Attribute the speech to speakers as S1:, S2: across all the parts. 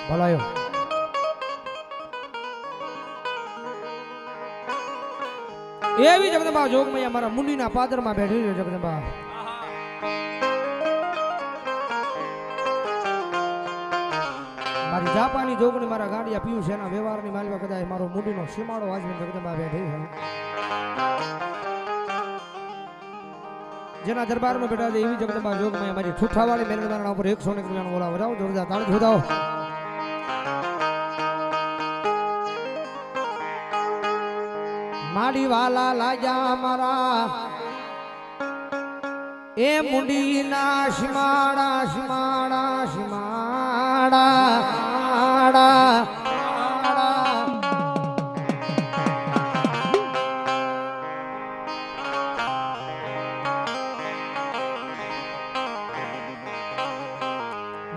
S1: ભલાયો એવી જગદંબા જોગમૈયા મારા મુંડીના પાદરમાં બેઠી છે જગદંબા મારી જાપાની જોગણી મારા ગાંડિયા પીયું છે એના વ્યવહારની માલવા કદાચ મારો મુંડીનો સીમાડો વાજવીને જગદંબા બેઠી છે જેના દરબારમાં બેઠા છે એવી જગદંબા જોગમૈયા મારી ઠુઠાવાળી મેલણવાના ઉપર 100 ને બોલાવો રાવ જોરદાર તાળી જોડાઓ માડી વાલા લાજા મારા એ મુંડીના શિમાડા શિમાડા શિમાડા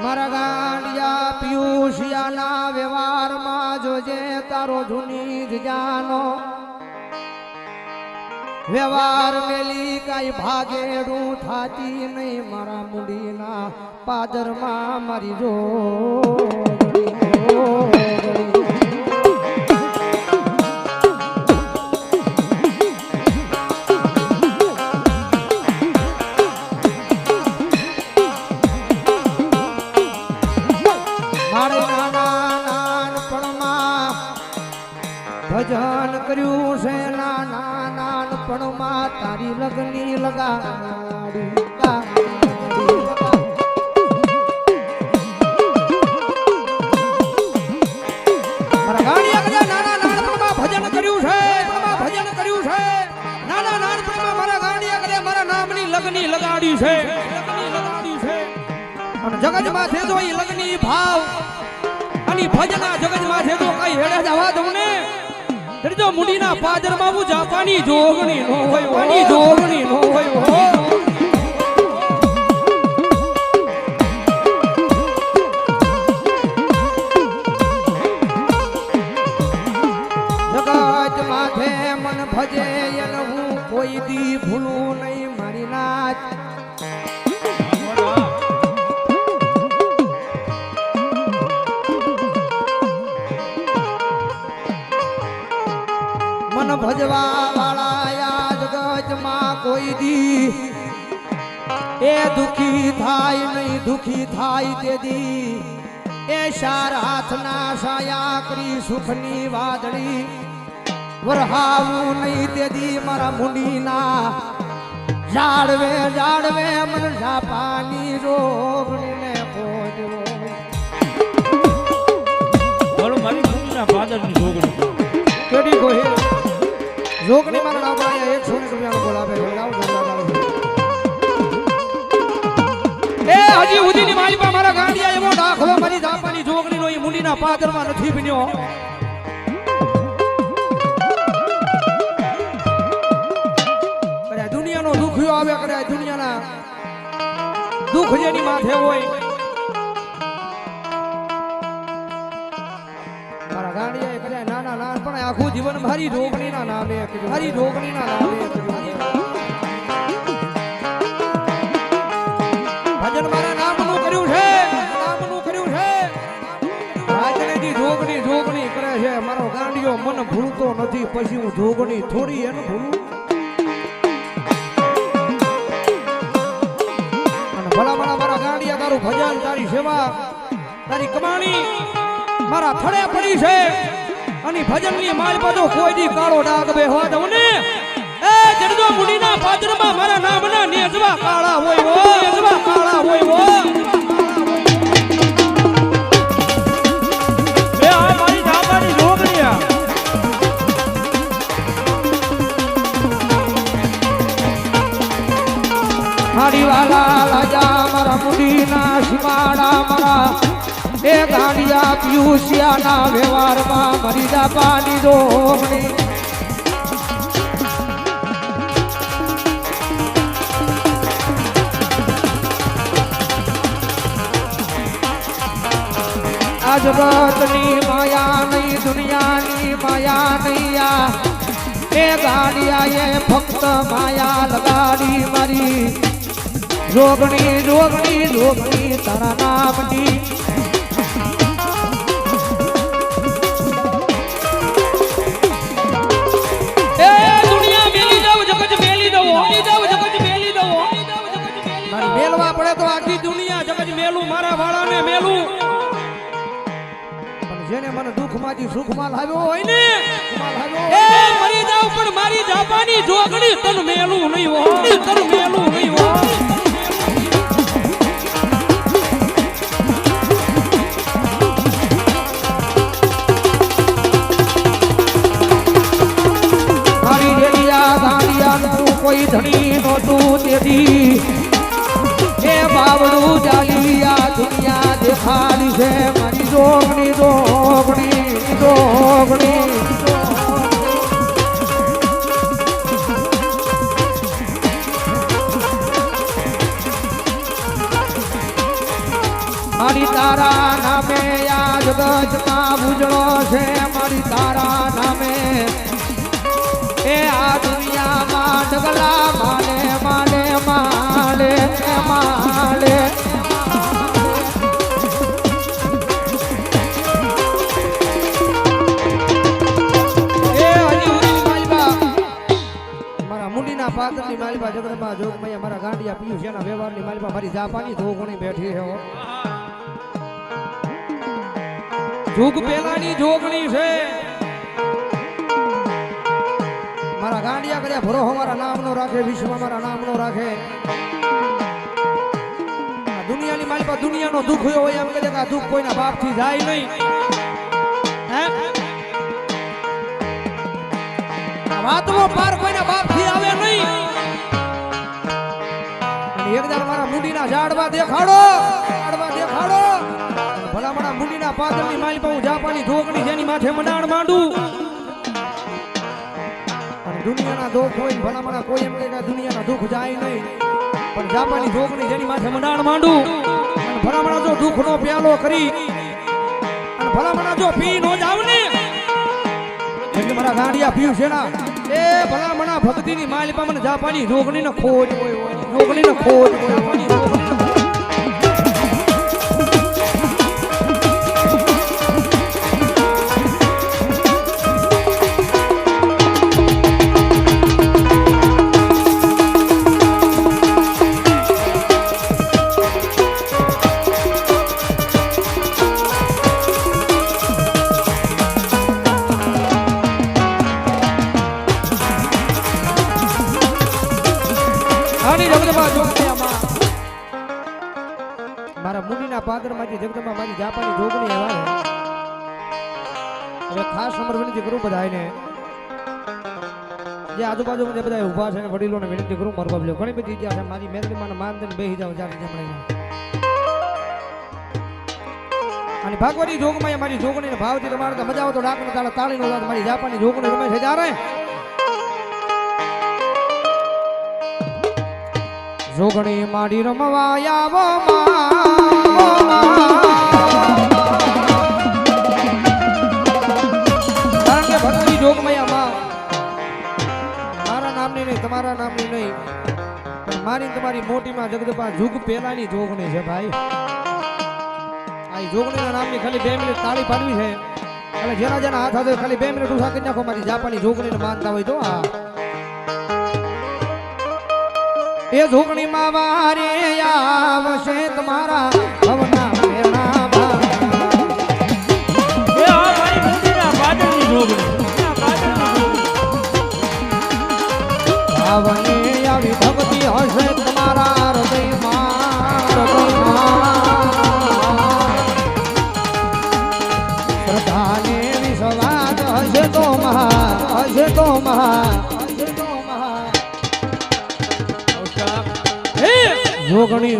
S1: મારા ગાંડિયા પિયુષિયાના વ્યવહારમાં જોજે તારો જૂની જ જાનો વ્યવહાર મેલી કઈ ભાગેડું થાતી નહીં મારા મુંડીના પાદરમાં મારી મારે નાનપણમાં ભજન કર્યું છે નાનપણમાં તારી લગની લગાડી મારા ગાંડિયા કદા નાના નાનપણમાં ભજન કર્યું છે નાના નાનપણમાં મારા ગાંડિયા કદા મારા નામની લગની લગાડી છે અને જગતમાં છે તો એ લગની ભાવ અને ભજના જગતમાં છે તો કઈ હેડે જવા દઉં ને જો મુંડીના પાદરમાં હું જાપાની જોગણી નો હોય જગત માથે મન ભજે એને હું કોઈ દી ભૂલું નહીં મારી નાચ ભજવા વાળા જગતમાં કોઈ દી એ દુખી થાય નહીં દુખી થાય તે દી એ શાર હાથના સાયા કરી સુખની વાદળી વરહાવું નહીં તે દી મારા મુંડીના જાડવે મન જાપાની રોગણીને પોજવો બોલો મારી મુંડીના પાદરની જોગણી કેડી કોઈ જોગણી મારા નામ આયા 100 ને બોલાવે રાવ એ હજી ઉદીની માલપા મારા ગાંડિયા એવો દાખલો મારી જાપાની જોગણીનો ઈ મુંડીના પાદરમાં નથી બન્યો કરે દુનિયાનો દુખ્યો આવે કરે દુનિયાના દુખ જેની માથે હોય મારા ગાંડિયા કરે નાના નાનપણ આખું જીવન મારી જોગણીના નામે ભજન મારા નામનું કર્યું છે રાજનેની જોગણી કરે છે મારો ગાંડિયો મન ભૂલતો નથી પછી હું જોગણી થોડી એનું ભૂલું અને ભલા મારા ગાંડિયા તારું ભજન તારી સેવા તારી કમાણી મારા થડે પડી છે અને ભજનની માલ બધો કોઈ દી કાળો ડાગ બેહવા દઉં ને એ જડજો મુંડીના પાદરમાં મારા નામના નેજવા કાળા હોય એ આ મારી જાપાની જોગણીયા મારી વાલા લાજા મારા મુંડીના સીમાડા મારા એ ગાંડિયા પિયુષિયાના વ્યવહારમાં મરી જાપાની જોગણી આ જગતની માયા નહીં દુનિયાની માયા નહીં એ ગાંડિયા એ ફક્ત માયા લગાડી મારી જોગણી તારા નામની મેલું મારા વાળાને મેલું પણ જેને મને દુઃખમાંથી સુખમાં લાવ્યો હોય ને એ મરી જાવ પણ મારી જાપાની જોગણી તન મેલું નહીં હોય તન મેલું નહીં હોય કોઈ ધણી નહોતું તેથી એ બાવડું જાલિયા દુનિયા દેખાડી છે મારી જોગણી જોગણી જોગણી મારી તારા નામે આ જગતમાં ઉજળો છે મારી તારા નામે એ આ દુનિયામાં ડગલા માલે માલે માલે માલે મારા મુંડીના પાદરની માલિબા જગદંબા જોગમૈયા મારા ગાંડિયા પિયુષ એના વ્યવહારની માલિબા મારી જાપાની ધોગણી બેઠી છે જુગ પેલાની જોગણી છે મારા ગાંડિયા કર્યા ભરો મારા નામ નો રાખે વિશ્વમાં મારા નામ નો રાખે દુનિયાની માલિકા દુનિયાનો દુઃખ હોય એમ કહે કે આ દુઃખ કોઈના બાપ થી જાય નહીં હે આ વાતનો પાર કોઈના બાપ થી આવે નહીં અને એકદાર મારા મુંડીના ઝાડવા દેખાડો ભલા મારા મુંડીના પાદરની માલિકા હું જાપાની ધોકણી જેની માથે મંડાણ માંડું દુનિયાના દુઃખ હોય ભલામણા કોઈ એમ કે દુનિયાના દુઃખ જાય નહીં પણ જાપાની જોગણી જેની માથે મંડાણ માંડું અને ભલામણા જો દુઃખનો પ્યાલો કરી અને ભલામણા જો પી નો જાવ ને એટલે મારા ગાંડિયા પીયું છે ના એ ભલામણા ભક્તિની માલિકા મને જાપાની જોગણીનો ખોજ હોય જોગણીનો ખોજ હોય મારા મુનિના પાદરમાંથી જગદંબા મારી જાપાની જોગણી આવે એટલે ખાસ નંબર વિનંતી કરું બધાને જે આજુબાજુમાં જે બધા ઊભા છે વડીલોને વિનંતી કરું મારો બાબલો ઘણી બધી ઈચ્છા છે મારી મેલડીમાં માનદન બેહી જાવ જારી જમણે અને ભાગવતી જોગમાં મારી જોગણીને ભાવથી તમારે તો મજા આવે તો ડાકનો તાળે તાળીનો દાદ મારી જાપાની જોગણી રમે છે જારે જોગણી માડી રમવા આવો કારણ કે ભક્તિ જોગમયામાં મારા નામની નહીં તમારા નામની નહીં પણ મારી તમારી મોટીમાં જગદંબા જુગ પહેલાની જોગણી છે ભાઈ આ જોગણીના નામની ખાલી 2 મિનિટ તાળી પાડવી છે એટલે જેના જેના હાથ હાથે ખાલી 2 મિનિટ ઉઠા કરી નાખો મારી જાપાની જોગણીને માનતા હોય તો આ એ જોગણીમાં વારે આવશે તમારા ભવના મેળા એ આ મારી મુંડીના પાદરની જોગણી આવને આવી ભક્તિ હશે તમારા હૃદયમાં શ્રદ્ધાને વિશ્વાસ હશે તો મહા જોગણી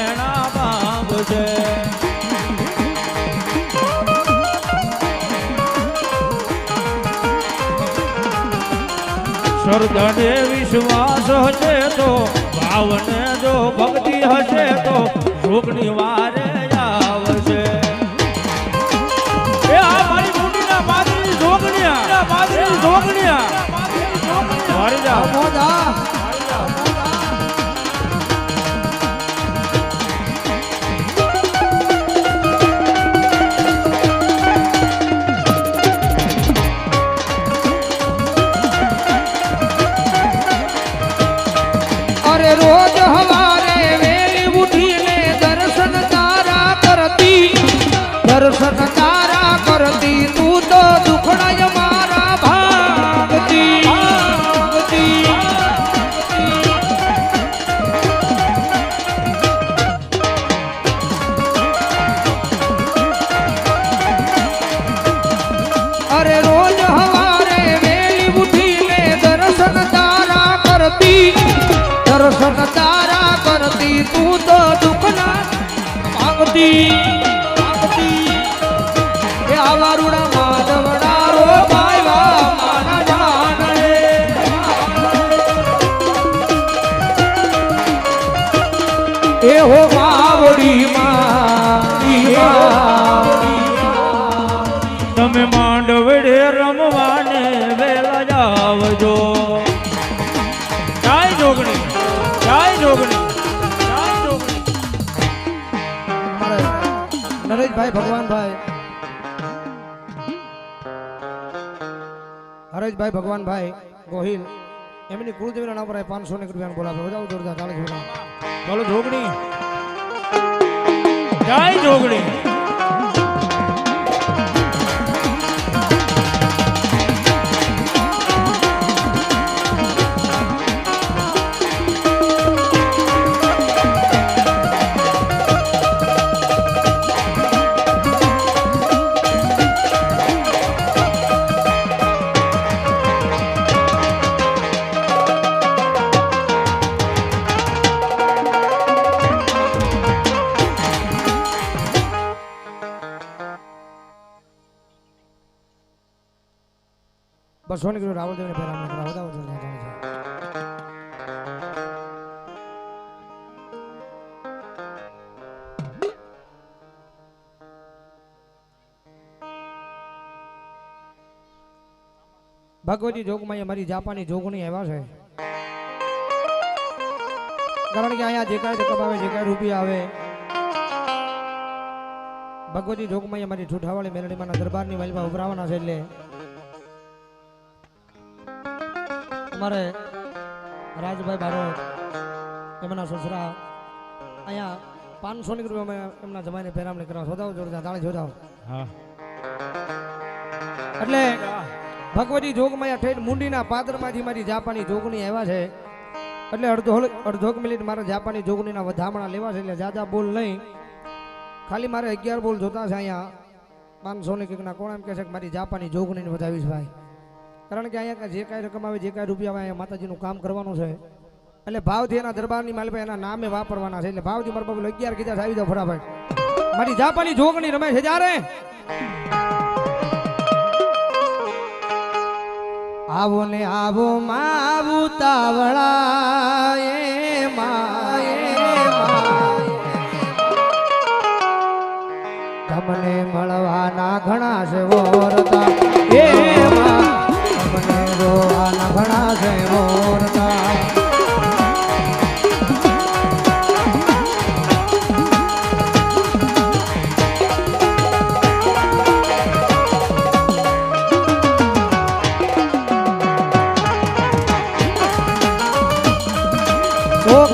S2: મેણા બાંધશે શ્રદ્ધાને વિશ્વાસ હશે તો ભાવને જો ભક્તિ હશે તો ભોગની વારે આવશે એ આ મારી મુંડીના માદરી જોગણિયા માદરી જોગણિયા મારી જાઓ
S1: મોજા રોજ હવારે વેલી ઉઠીને દર્શન તારા કરતી તું તો દુખડાય મારા ભાગતી અરે રોજ હવારે વેલી ઉઠીને દર્શન તારા કરતી તું તો દુખના માંગતી એ આવારુડા માધવડા રો ભાઈવા માના જાન એ હો માવડી
S2: તમે માંડવડે રમવાને વેલા જાવજો જય જોગણી જય જોગણી
S1: નરેશભાઈ ભગવાનભાઈ હરેશભાઈ ભગવાનભાઈ ગોહિલ એમની કુળદેવીના નામ પર 500 રૂપિયા બોલાવે બજાવ જોરદાર ચાલે છે
S2: બોલો જોગણી જય જોગણી
S1: બસો ની રાવલ દેવને પહેલા અમને કરાવો દાવ જાણે છે ભગવતી જોગમાં અમારી જાપાની જોગણી આવ્યા છે કારણ કે અહીંયા જે કાંઈ રકમ આવે જે કાંઈ રૂપિયા આવે ભગવતી જોગમાં અમારી ઠૂઠાવાળી મેલડીમાંના દરબારની વાલમાં ઉભરાવાના છે એટલે અમારે રાજભાઈ બારોટ એમના સસરા અહીંયા 500 રૂપિયા એમના જમાઈને પેરામણી કરવા શોધાવો જોરદાર તાળી શોધાવો
S2: હા
S1: એટલે ભગવતી જોગમાં ઠેઠ મુંડીના પાદરમાંથી મારી જાપાની જોગણી આવ્યા છે એટલે અડધો મિનિટ મારે જાપાની જોગણીના વધામણા લેવા છે એટલે જાજા બોલ નહીં ખાલી મારે 11 બોલ જોતા છે અહીંયા 500 ની કંઈકના કોણ એમ કહે છે કે મારી જાપાની જોગણીને વધાવીશ ભાઈ કારણ કે અહીંયા જે કાંઈ રકમ આવે જે કાંઈ રૂપિયા આવે અહીંયા માતાજીનું કામ કરવાનું છે એટલે ભાવથી એના દરબારની માલભાઈ એના નામે વાપરવાના છે એટલે ભાવથી મારા બાબુ 11 કીધા આવી જાવ ફટાફટ મારી જાપાની જોગણી રમે છે જ્યારે આવો ને આવો માવું તાવળા એ તમને મળવાના ઘણા છે વરતા એ તમને રોવાના ઘણા છે વરતા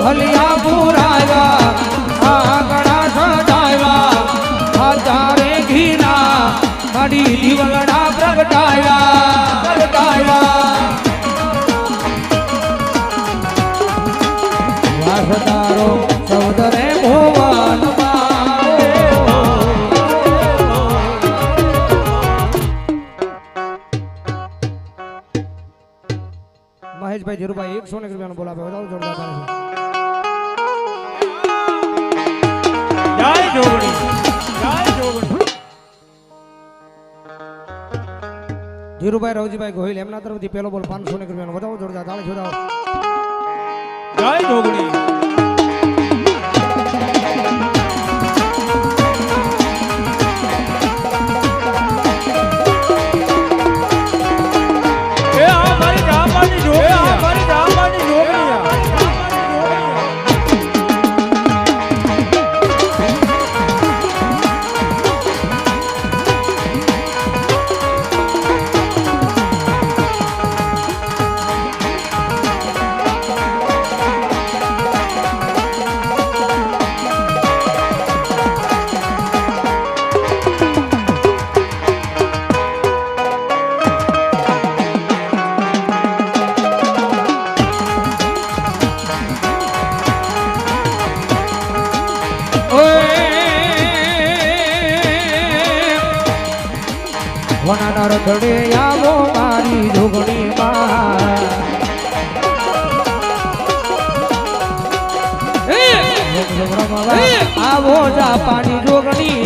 S1: ભલિયા પુરાયા આગળા સજાવ્યા તારે ઘીના મારી દીવલડા પ્રગટાયા વાસ તારો સૌદરે ભુવન મહેશભાઈ ધીરુભાઈ 100 રૂપિયાનો બોલાવે વધારો જોરદાર છે વીરુભાઈ રવજીભાઈ ગોહિલ એમના તરફથી પહેલો બોલ 500 રૂપિયાનો વધાવો જોરદાર તાળી જોડાવો.
S2: જય જોગણી
S1: વનાના રખડે આવો મારી જોગણી માં આવો જા પાણી જોગણી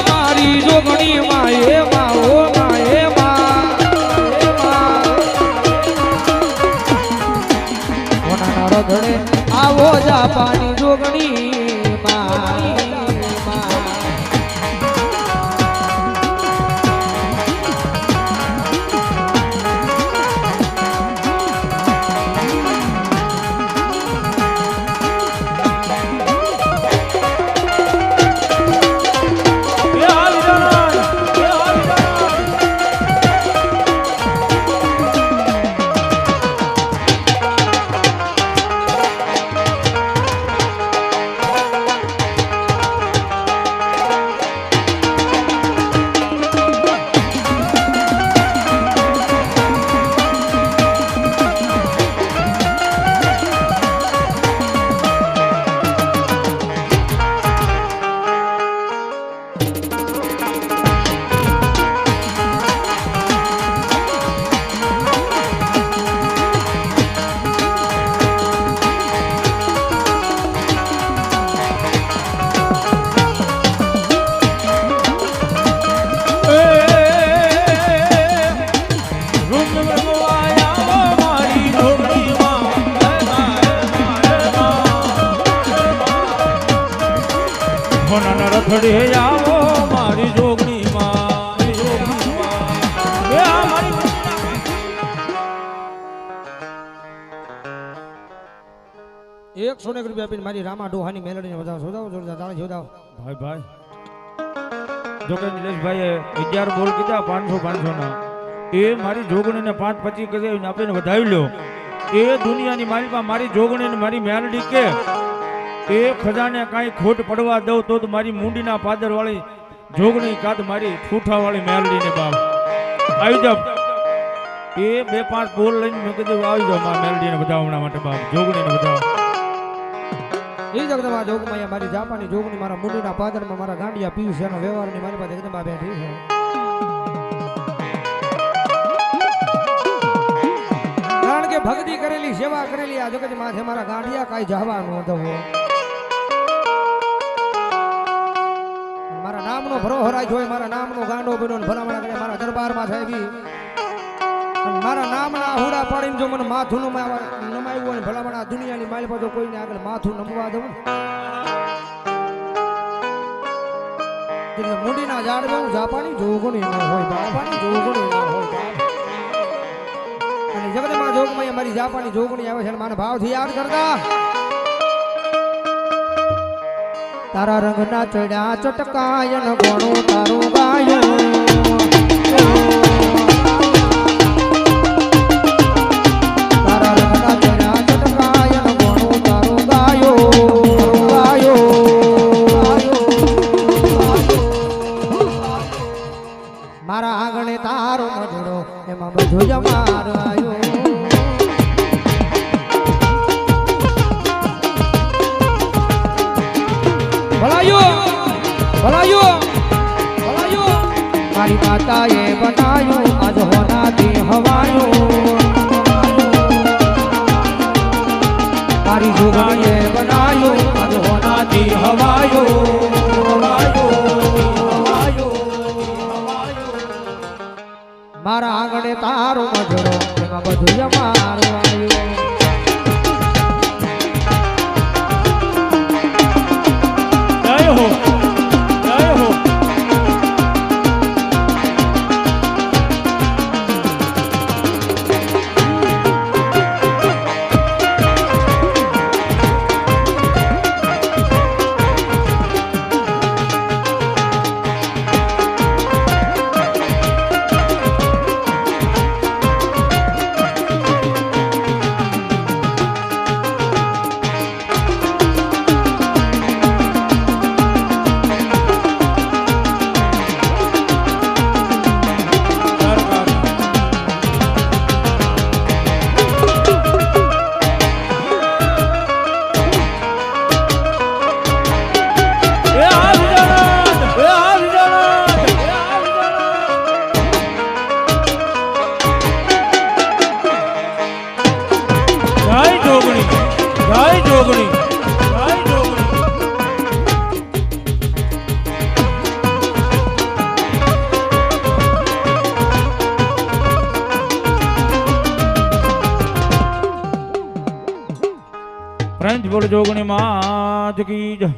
S1: મારી જોગણી માં એ માઓ રગડે આવો જા પાણી જોગણી માં
S2: રખડે આવો મારી જોગણી માં
S1: એક 100 રૂપિયા આપીને મારી રામા ડોહાની મેલડીને વધાવો જોદાવો જોરદાર તાળી જોદાવો.
S2: ભાઈ જો કે નિલેશભાઈએ 11 બોલ કીધા 500 ના એ મારી જોગણીને 5-25 કરીને આપીને વધાવી લ્યો. એ દુનિયાની માલિકા મારી જોગણીને મારી મેલડી કે એ ખજાને કાંઈ ખોટ પડવા દઉં તો મારી મુંડીના પાદર વાળી જોગણી કાદ મારી ઠૂઠા વાળી મેલડીને બાપ આવી જાવ. એ 2-5 બોલ લઈને મેં કીધું આવી જાવ મારા મેલડીને વધાવવા માટે બાપ જોગણીને વધાવ.
S1: એ જગદંબા જોગમાયા મારી જાપાની જોગણી મારા મુંડીના પાદરમાં મારા ગાંડિયા પીયુષનો વ્યવહારની મારી પાસે જગદંબા બેઠી છે. કારણ કે ભક્તિ કરેલી સેવા કરેલી આ જગત માં મારા ગાંડિયા કાઈ જવા ન દવો. મારા નામનો ભરોહો રાખ્યો હોય, મારા નામનો ગાંડો બન્યો ને ભલામણા કરે મારા દરબારમાં સાહેબી અને મારા નામના હુડા પાડીને જો મને માથું નમાવ્યું હોય ભલામણા દુનિયાની માલ પર કોઈને આગળ માથું નમવા દઉં એટલે મુંડીના ઝાડ બહુ જાપાની જોગણી ન હોય, બાપાની જોગણી ન હોય. અને જગદંબા જોગમાં મારી જાપાની જોગણી આવે છે અને મારા ભાવથી યાદ કરતા તારા રંગના ચડ્યા ચટકાયન ગોણું તારું ગાયું તારા રંગના ચડ્યા ચટકાયન ગોણું તારું ગાયો મારા આંગણે તારો મજડો એમાં બધું જમાર આવ્યો. મારી માતાએ બનાવ્યું આજ હોનાથી હવાયું મારી જોગણીએ બનાયો
S2: આજ હોનાથી હવાયો હવાયો હવાયો
S1: મારા આંગણે તારો મજરો એમાં બધું અમારું આવ્યું
S2: જય હો જય હો ફ્રેન્ચ બોલ જોગણી માં કી જય